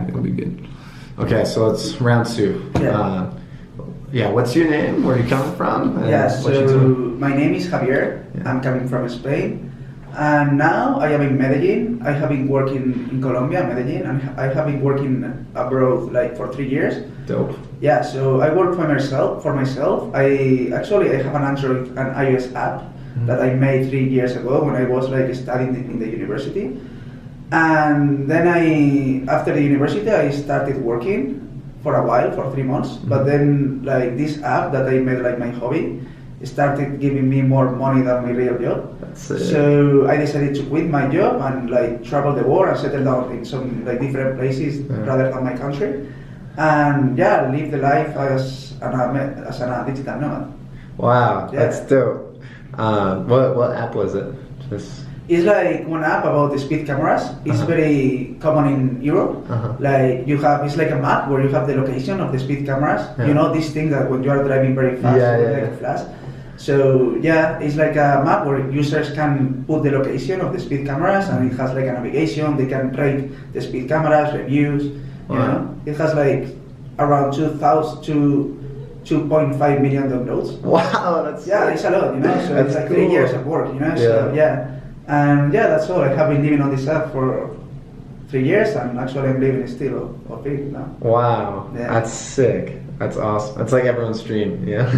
it'll be good. Okay, so it's round two. Yeah. What's your name? Where are you coming from? And Yeah, what you so doing? my name is Javier. Yeah. I'm coming from Spain. And now I am in Medellin. I have been working in Colombia, Medellin, and I have been working abroad like for 3 years. Dope. Yeah, so I work for myself. I have an Android and iOS app that I made 3 years ago when I was like studying in the university. And then after the university, I started working for a while, for 3 months. But then like this app that I made like my hobby started giving me more money than my real job. So I decided to quit my job and like travel the world and settle down in some like different places rather than my country. And yeah, live the life as a digital nomad. Wow, that's dope. What app was it? It's like one app about the speed cameras. It's very common in Europe. Like it's like a map where you have the location of the speed cameras. You know these things that when you are driving very fast, like a flash. So yeah, it's like a map where users can put the location of the speed cameras, and it has like a navigation. They can rate the speed cameras, reviews. You know, it has like around 2.5 million downloads. Wow, that's it's a lot. You know, so it's like 3 years of work. You know, so and that's all. I have been living on this app for 3 years, and actually I'm living still of it now. Wow, that's sick. That's awesome. It's like everyone's dream, Yeah.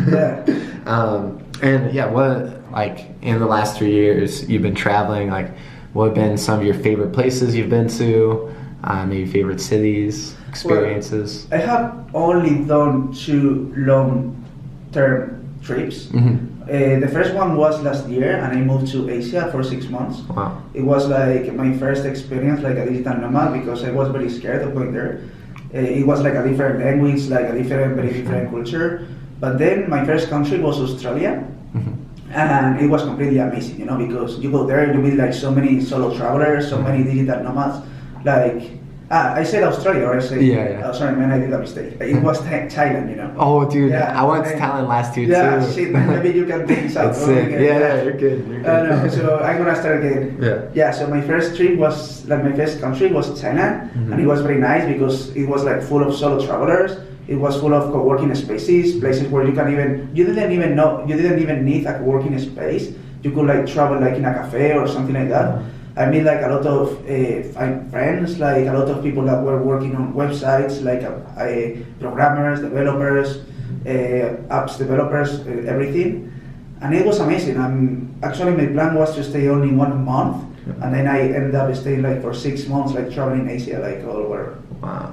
And what, like, in the last 3 years you've been traveling, like, what have been some of your favorite places you've been to? Maybe favorite cities, experiences? Well, I have only done 2 long-term trips. The first one was last year, and I moved to Asia for 6 months. Wow. It was like my first experience like a digital nomad because I was very scared of going there. It was like a different language, like a very different culture. But then my first country was Australia, and it was completely amazing, you know, because you go there, you meet like so many solo travelers, so many digital nomads. Like, I said Australia, or I said, oh, sorry man, I did a mistake. It was Thailand, you know. Oh, dude, I went to Thailand last year too. Yeah, shit, maybe you can take this out. It's sick. You're good. No, so I'm gonna start again. So my first trip was, like my first country was Thailand, and it was very nice because it was like full of solo travelers. It was full of co-working spaces, places where you didn't even need a co-working space. You could like travel like in a cafe or something like that. I met like a lot of friends, like a lot of people that were working on websites, like programmers, developers, apps developers, everything. And it was amazing. Actually, my plan was to stay only 1 month, and then I ended up staying like for 6 months, like traveling Asia, like all over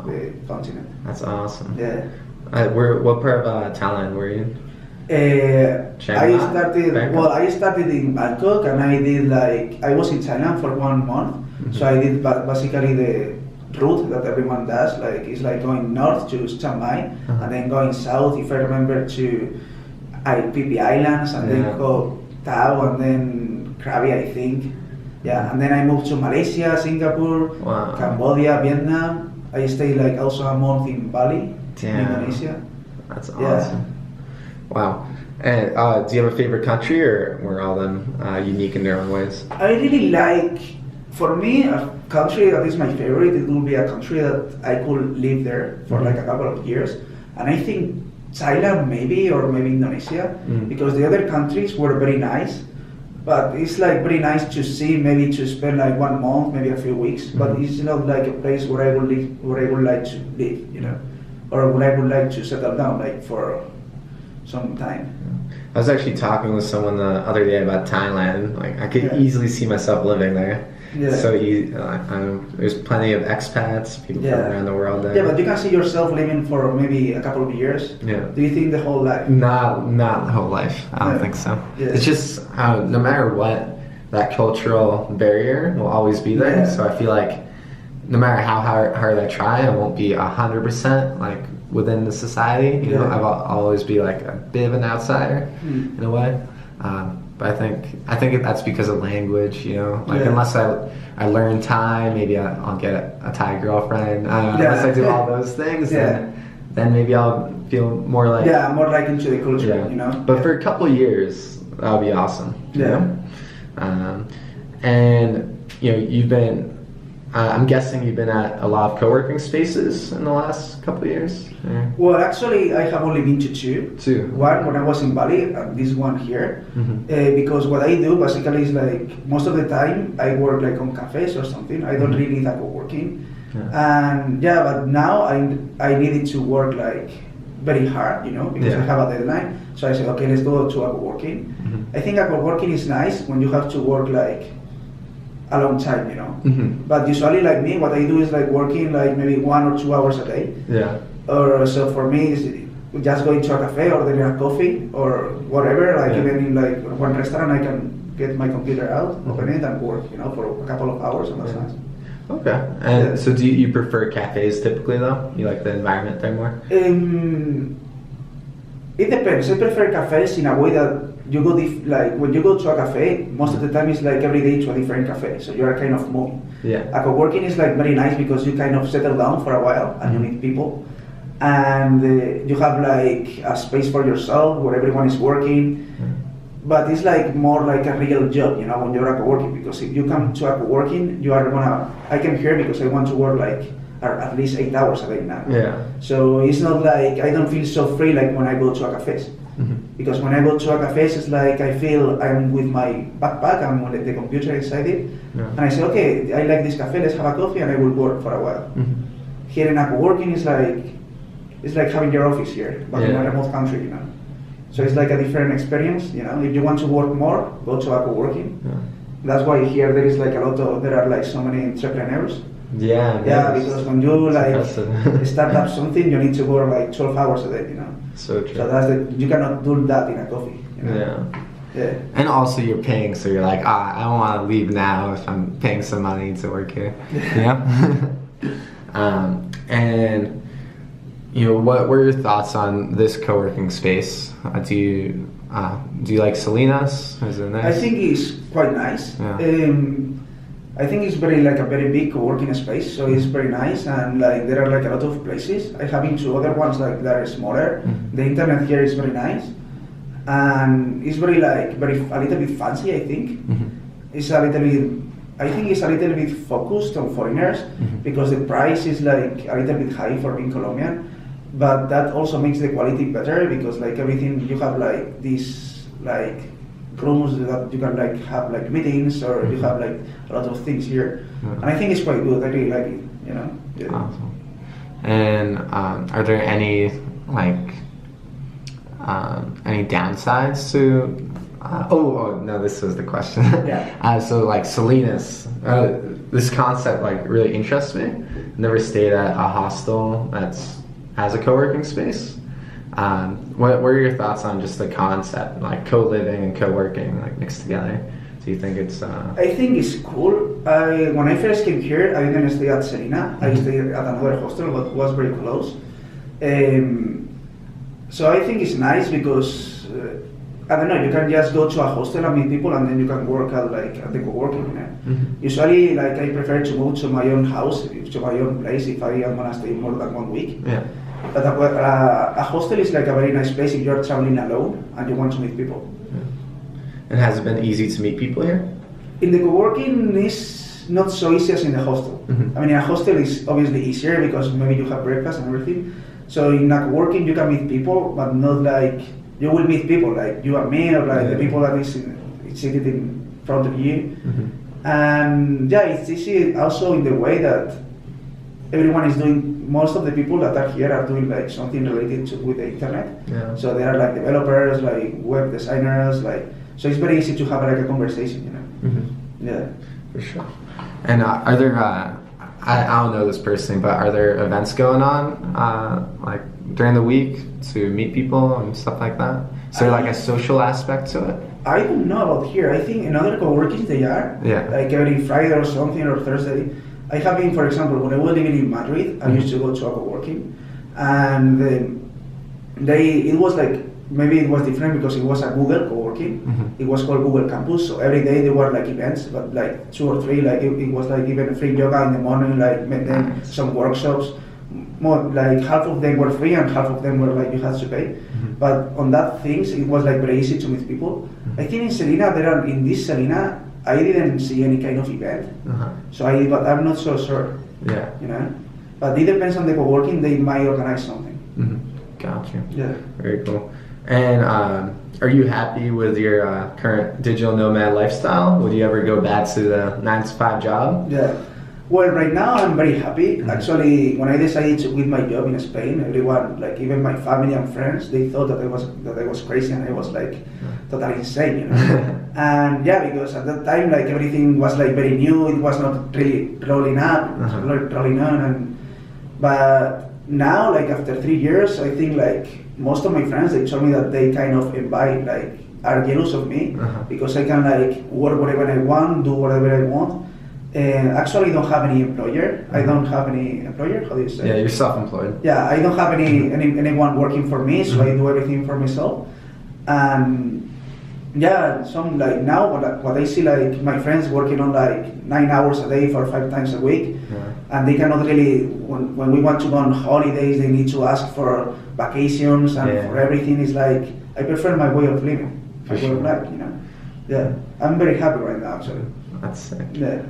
the continent. That's awesome. Yeah. What part of Thailand were you in? I started in Bangkok, and I was in Thailand for 1 month. So I did basically the route that everyone does, like it's like going north to Chiang Mai, and then going south, if I remember, to Phi Phi Islands, and then go Tao, and then Krabi, I think. And then I moved to Malaysia, Singapore, Cambodia, Vietnam. I stayed like also a month in Bali, in Indonesia. That's awesome. Wow. And do you have a favorite country, or were all them unique in their own ways? I really like, for me, a country that is my favorite, it will be a country that I could live there for like a couple of years. And I think Thailand maybe, or maybe Indonesia, because the other countries were very nice. But it's like very nice to see, maybe to spend like 1 month, maybe a few weeks. But it's not like a place where I would like to live, you know, or where I would like to settle down, like for some time. I was actually talking with someone the other day about Thailand. Like, I could easily see myself living there. So there's plenty of expats, people from around the world there. Yeah, but you can see yourself living for maybe a couple of years. Do you think the whole life? Not the whole life. I don't think so. It's just no matter what, that cultural barrier will always be there. So I feel like no matter how hard I try, I won't be 100% like within the society. You know, I'll always be like a bit of an outsider in a way. But I think that's because of language, you know. Like unless I learn Thai, maybe I'll get a Thai girlfriend. Unless I do all those things, then maybe I'll feel more like more like into the culture, you know. But for a couple of years, that'll be awesome. You know? And you know, you've been I'm guessing you've been at a lot of co-working spaces in the last couple of years? Or? Well, actually, I have only been to two. Two. One when I was in Bali, and this one here. Because what I do basically is like, most of the time, I work like on cafes or something. I don't really need a co-working. And but now I needed to work like very hard, because I have a deadline. So I said, okay, let's go to a co-working. I think a co-working is nice when you have to work like a long time, But usually, like me, what I do is like working like maybe 1 or 2 hours a day. Yeah. Or so for me, it's just going to a cafe or getting a coffee or whatever. Like even in like one restaurant, I can get my computer out, open it, and work, for a couple of hours, and that's nice. Okay. And so, do you prefer cafes typically, though? You like the environment there more? It depends. I prefer cafes in a way that you go like when you go to a cafe, most of the time it's like every day to a different cafe, so you are kind of moving. Yeah. A co-working is like very nice because you kind of settle down for a while and you meet people, and you have like a space for yourself where everyone is working. But it's like more like a real job, when you're a co-working, because if you come to a co-working, you are I came here because I want to work like at least 8 hours a day now. Yeah. So it's not like I don't feel so free like when I go to a cafe. Because when I go to a cafe, it's like I feel I'm with my backpack and with the computer inside it, and I say, okay, I like this cafe, let's have a coffee, and I will work for a while. Here in a co-working, it's like having your office here, but in a remote country, So it's like a different experience, If you want to work more, go to a co-working. That's why here there is like there are like so many entrepreneurs. Yeah, because when you like start up something, you need to work like 12 hours a day, So true. So you cannot do that in a coffee. Yeah. And also you're paying, so you're like, I don't want to leave now if I'm paying some money to work here. And what were your thoughts on this co-working space? Do you like Salinas? Is it nice? I think it's quite nice. I think it's a very big co-working space, so it's very nice, and like there are like a lot of places. I have been to other ones like that are smaller. The internet here is very nice, and it's a little bit fancy. I think it's a little bit. I think it's a little bit focused on foreigners because the price is like a little bit high for being Colombian, but that also makes the quality better because like everything you have like these like rooms that you can like have like meetings or you have like a lot of things here, and I think it's quite good. I really like it. Awesome. And are there any any downsides to? No, this was the question. So like Salinas, this concept like really interests me. Never stayed at a hostel has a co-working space. What are your thoughts on just the concept, like co-living and co-working, like mixed together? Do you think it's? I think it's cool. When I first came here, I didn't stay at Selena. I stayed at another hostel, but was very close. So I think it's nice because I don't know. You can just go to a hostel and meet people, and then you can work at the co-working. Usually, like I prefer to move to my own house, to my own place, if I am gonna stay more than 1 week. Yeah. But a hostel is like a very nice place if you're traveling alone and you want to meet people. And has it been easy to meet people here? In the co-working, is not so easy as in the hostel. I mean, in a hostel is obviously easier because maybe you have breakfast and everything. So in a co-working, you can meet people, but not like you will meet people like you and me, or like the people that is seated in front of you. And it's easy also in the way that everyone is doing. Most of the people that are here are doing like something related with the internet. So they are like developers, like web designers, so it's very easy to have like a conversation, For sure. And are there? I don't know this personally, but are there events going on like during the week to meet people and stuff like that? Is there like a social aspect to it? I don't know about here. I think in other co-workings they are. Like every Friday or something, or Thursday. I have been, for example, when I was living in Madrid, I used to go to a co-working, and it was like, maybe it was different because it was a Google co-working. It was called Google Campus, so every day there were like events, but like 2 or 3, like it was like even free yoga in the morning, like then some workshops. More like half of them were free and half of them were like you had to pay. But on that things, it was like very easy to meet people. I think in this Selena, I didn't see any kind of event, so but I'm not so sure. Yeah. You know, but it depends on the co-working. They might organize something. Gotcha. Yeah. Very cool. And are you happy with your current digital nomad lifestyle? Would you ever go back to the 9 to 5 job? Yeah. Well, right now I'm very happy. Actually, when I decided to quit my job in Spain, everyone, like even my family and friends, they thought that I was crazy and I was like totally insane, you know. And yeah, because at that time, like everything was like very new. It was not really rolling up, rolling on. But now, like after 3 years, I think like most of my friends, they told me that they kind of are jealous of me because I can like work whatever I want, do whatever I want. Actually, I don't have any employer. I don't have any employer. How do you say? Yeah, you're self-employed. Yeah, I don't have anyone working for me, so I do everything for myself. And yeah, some like now what I see like my friends working on like 9 hours a day for 5 times a week, and they cannot really when we want to go on holidays, they need to ask for vacations and for everything. Is like I prefer my way of living. My way of life, you know. Yeah, I'm very happy right now actually. That's sick. Yeah.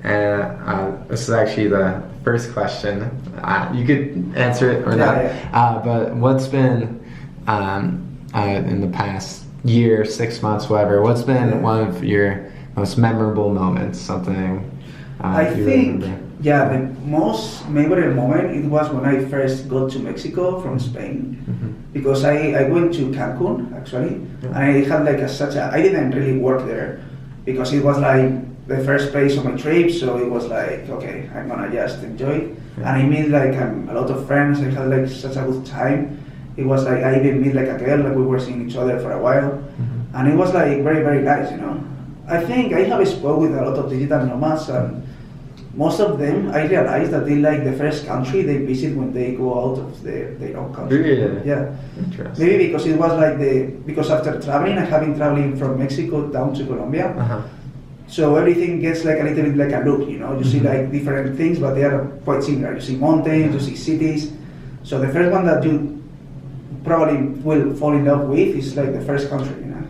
And this is actually the first question. You could answer it or not. But what's been in the past year, 6 months, whatever? What's been one of your most memorable moments? Something I think remember? Yeah, the most memorable moment it was when I first got to Mexico from Spain, because I went to Cancun actually, and I had like I didn't really work there because it was like the first place of my trip, so it was like, okay, I'm gonna just enjoy it. And I made like a lot of friends. I had like such a good time. It was like I even met like a girl, like we were seeing each other for a while, and it was like very, very nice, you know. I think I have spoke with a lot of digital nomads, and most of them I realized that they like the first country they visit when they go out of their own country. Really? Yeah. Interesting. Maybe because it was like because after traveling, I have been traveling from Mexico down to Colombia. So everything gets like a little bit like a loop, you know. You see like different things, but they are quite similar. You see mountains, you see cities. So the first one that you probably will fall in love with is like the first country, you know.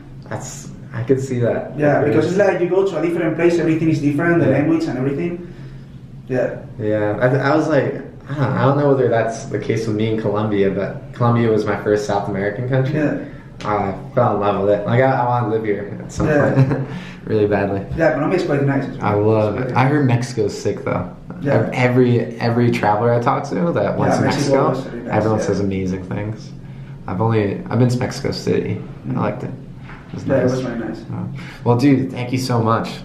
I could see that. Yeah, because it's like you go to a different place, everything is different, the language and everything. Yeah. Yeah, I was like, I don't know whether that's the case with me in Colombia, but Colombia was my first South American country. Yeah. I fell in love with it. Like I want to live here at some point, really badly. Yeah, Colombia is quite nice. I love it. I heard Mexico's sick though. Yeah. Every traveler I talk to that went to Mexico, really nice, everyone says amazing things. I've been to Mexico City. I liked it. It was nice. It was very nice. Well, dude, thank you so much.